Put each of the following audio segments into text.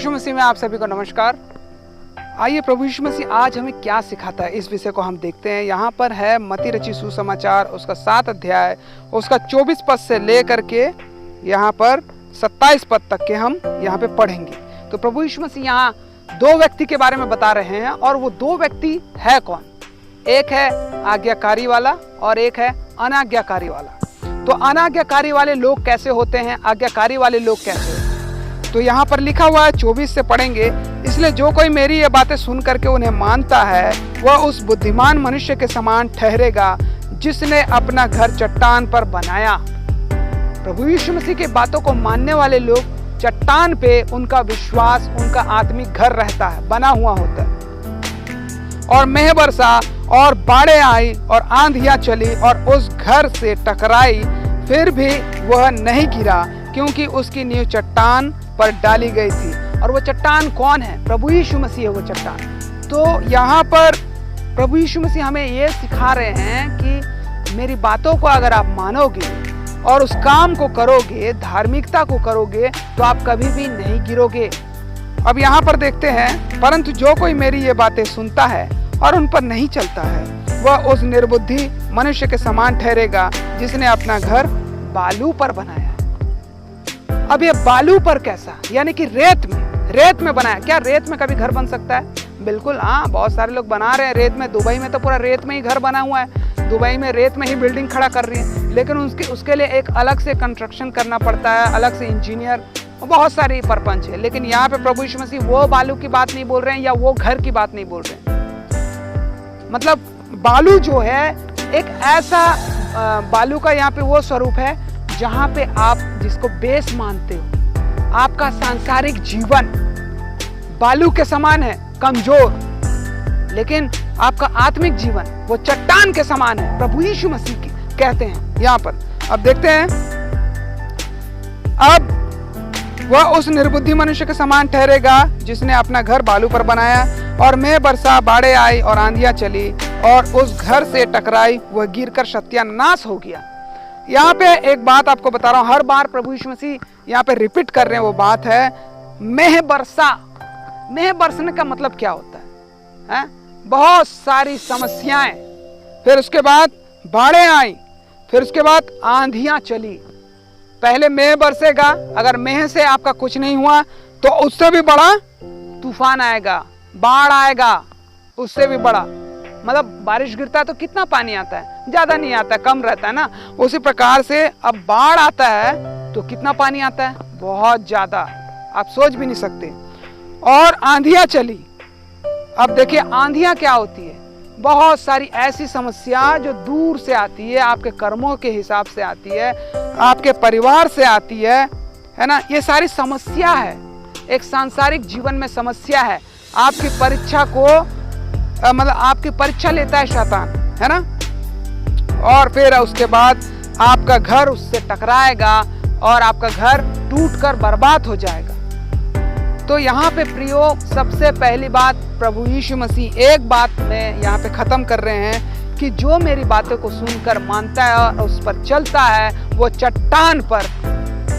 यीशु मसीह में आप सभी को नमस्कार। आइए प्रभु यीशु मसीह आज हमें क्या सिखाता है इस विषय को हम देखते हैं। यहाँ पर है मत्ती रची सुसमाचार उसका 7 अध्याय उसका 24 पद से लेकर के यहाँ पर 27 पद तक के हम यहाँ पे पढ़ेंगे। तो प्रभु यीशु मसीह यहाँ दो व्यक्ति के बारे में बता रहे हैं और वो दो व्यक्ति है कौन। एक है आज्ञाकारी वाला और एक है अनाज्ञाकारी वाला। तो अनाज्ञाकारी वाले लोग कैसे होते हैं, आज्ञाकारी वाले लोग कैसे होते हैं, तो यहाँ पर लिखा हुआ है 24 से पढ़ेंगे। इसलिए जो कोई मेरी ये बातें सुन करके उन्हें मानता है वह उस बुद्धिमान मनुष्य के समान ठहरेगा जिसने अपना घर चट्टान पर बनाया। प्रभु यीशु मसीह की बातों को मानने वाले लोग चट्टान पे उनका विश्वास, उनका आत्मिक घर रहता है, बना हुआ होता है। और मेह बरसा और बाढ़ें आई और आंधियां चली और उस घर से टकराई, फिर भी वह नहीं गिरा क्योंकि उसकी नींव चट्टान पर डाली गई थी। और वो चट्टान कौन है? प्रभु यीशु मसीह है वो चट्टान। तो यहाँ पर प्रभु यीशु मसीह हमें ये सिखा रहे हैं कि मेरी बातों को अगर आप मानोगे और उस काम को करोगे, धार्मिकता को करोगे, तो आप कभी भी नहीं गिरोगे। अब यहाँ पर देखते हैं, परंतु जो कोई मेरी ये बातें सुनता है और उन पर नहीं चलता है वह उस निर्बुद्धि मनुष्य के समान ठहरेगा जिसने अपना घर बालू पर बनाया। अब ये बालू पर कैसा, यानी कि रेत में बनाया। क्या रेत में कभी घर बन सकता है? बिल्कुल हाँ, बहुत सारे लोग बना रहे हैं रेत में। दुबई में तो पूरा रेत में ही घर बना हुआ है, दुबई में रेत में ही बिल्डिंग खड़ा कर रही है। लेकिन उसके लिए एक अलग से कंस्ट्रक्शन करना पड़ता है, अलग से इंजीनियर, बहुत सारी परपंच है। लेकिन यहाँ पे प्रभु यीशु मसीह वो बालू की बात नहीं बोल रहे हैं या वो घर की बात नहीं बोल रहे हैं। मतलब बालू जो है एक ऐसा बालू का यहाँ पे वो स्वरूप है जहाँ पे आप जिसको बेस मानते हो। आपका सांसारिक जीवन बालू के समान है, कमजोर, लेकिन आपका आत्मिक जीवन वो चट्टान के समान है। प्रभु यीशु मसीह की कहते हैं यहाँ पर। अब देखते हैं, अब वह उस निर्बुद्धि मनुष्य के समान ठहरेगा जिसने अपना घर बालू पर बनाया और मेह बरसा, बाढ़ें आई और आंधियां चली और उस घर से टकराई, वह गिरकर सत्यानाश हो गया। यहाँ पे एक बात आपको बता रहा हूँ, हर बार प्रभु यीशु मसीह यहाँ पे रिपीट कर रहे हैं। वो बात है मेह बरसा। मेह बरसने का मतलब क्या होता है? बहुत सारी समस्याएं, फिर उसके बाद बाढ़ें आई, फिर उसके बाद आंधियां चली। पहले मेह बरसेगा, अगर मेह से आपका कुछ नहीं हुआ तो उससे भी बड़ा तूफान आएगा, बाढ़ आएगा, उससे भी बड़ा। मतलब बारिश गिरता है तो कितना पानी आता है? ज्यादा नहीं आता है, कम रहता है ना। उसी प्रकार से अब बाढ़ आता है तो कितना पानी आता है? बहुत ज्यादा, आप सोच भी नहीं सकते। और आंधियां चली। अब देखिए आंधियां क्या होती है? बहुत सारी ऐसी समस्या जो दूर से आती है, आपके कर्मों के हिसाब से आती है, आपके परिवार से आती है ना। ये सारी समस्या है, एक सांसारिक जीवन में समस्या है। आपकी परीक्षा को मतलब आपकी परीक्षा लेता है शैतान, है ना। और फिर उसके बाद आपका घर उससे टकराएगा और आपका घर टूटकर बर्बाद हो जाएगा। तो यहाँ पे प्रियो, सबसे पहली बात प्रभु यीशु मसीह एक बात में यहाँ पे खत्म कर रहे हैं कि जो मेरी बातों को सुनकर मानता है और उस पर चलता है वो चट्टान पर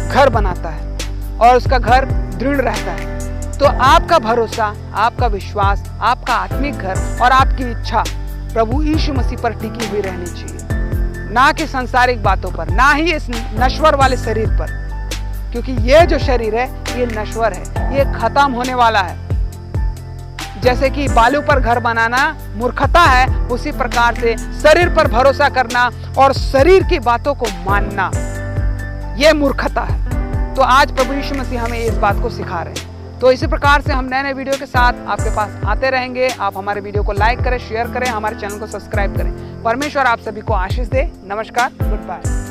घर बनाता है और उसका घर दृढ़ रहता है। तो आपका भरोसा, आपका विश्वास, आपका आत्मिक घर और आपकी इच्छा प्रभु यीशु मसीह पर टिकी हुई रहनी चाहिए, ना कि सांसारिक बातों पर, ना ही इस नश्वर वाले शरीर पर। क्योंकि ये जो शरीर है ये नश्वर है, ये खत्म होने वाला है। जैसे कि बालू पर घर बनाना मूर्खता है, उसी प्रकार से शरीर पर भरोसा करना और शरीर की बातों को मानना ये मूर्खता है। तो आज प्रभु यीशु मसीह हमें इस बात को सिखा रहे हैं। तो इसी प्रकार से हम नए वीडियो के साथ आपके पास आते रहेंगे। आप हमारे वीडियो को लाइक करें, शेयर करें, हमारे चैनल को सब्सक्राइब करें। परमेश्वर आप सभी को आशीष दे। नमस्कार, गुड बाय।